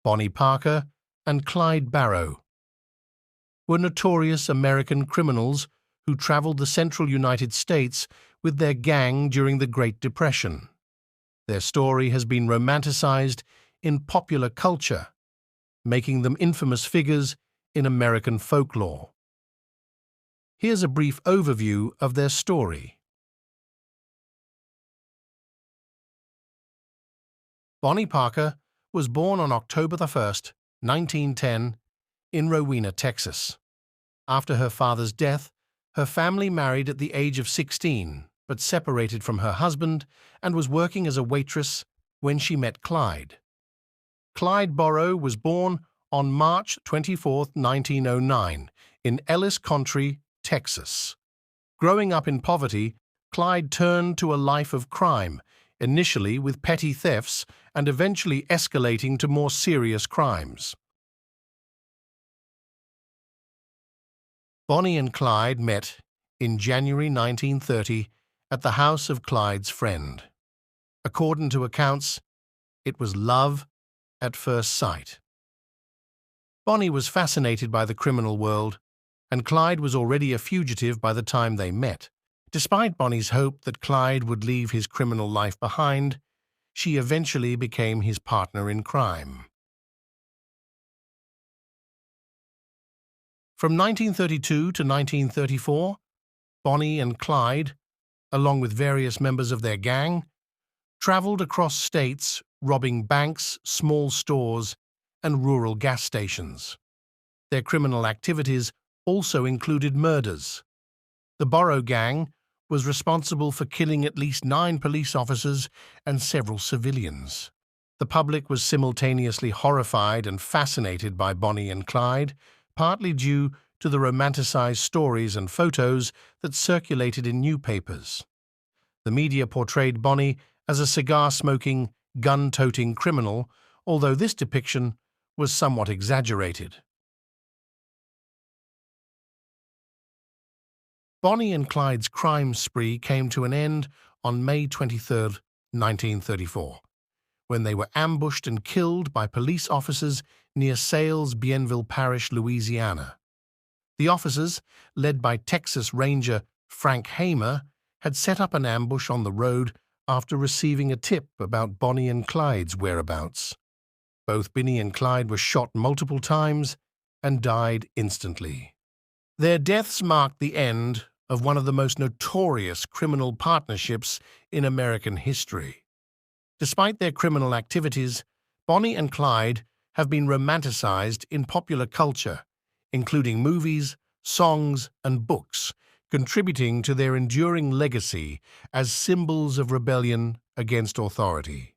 Bonnie Parker, and Clyde Barrow, were notorious American criminals who traveled the central United States with their gang during the Great Depression. Their story has been romanticized in popular culture, making them infamous figures in American folklore. Here's a brief overview of their story. Bonnie Parker was born on October 1st, 1910, in Rowena, Texas. After her father's death, her family married at the age of 16, but separated from her husband and was working as a waitress when she met Clyde. Clyde Barrow was born on March 24, 1909, in Ellis County, Texas. Growing up in poverty, Clyde turned to a life of crime, initially with petty thefts and eventually escalating to more serious crimes. Bonnie and Clyde met in January 1930 at the house of Clyde's friend. According to accounts, it was love at first sight. Bonnie was fascinated by the criminal world, and Clyde was already a fugitive by the time they met. Despite Bonnie's hope that Clyde would leave his criminal life behind, she eventually became his partner in crime. From 1932 to 1934, Bonnie and Clyde, along with various members of their gang, traveled across states robbing banks, small stores, and rural gas stations. Their criminal activities also included murders. The Barrow gang was responsible for killing at least 9 police officers and several civilians. The public was simultaneously horrified and fascinated by Bonnie and Clyde, partly due to the romanticized stories and photos that circulated in newspapers. The media portrayed Bonnie as a cigar-smoking, gun-toting criminal, although this depiction was somewhat exaggerated. Bonnie and Clyde's crime spree came to an end on May 23, 1934, when they were ambushed and killed by police officers near Sales, Bienville Parish, Louisiana. The officers, led by Texas Ranger Frank Hamer, had set up an ambush on the road after receiving a tip about Bonnie and Clyde's whereabouts. Both Bonnie and Clyde were shot multiple times and died instantly. Their deaths marked the end of one of the most notorious criminal partnerships in American history. Despite their criminal activities, Bonnie and Clyde have been romanticized in popular culture, including movies, songs, and books, contributing to their enduring legacy as symbols of rebellion against authority.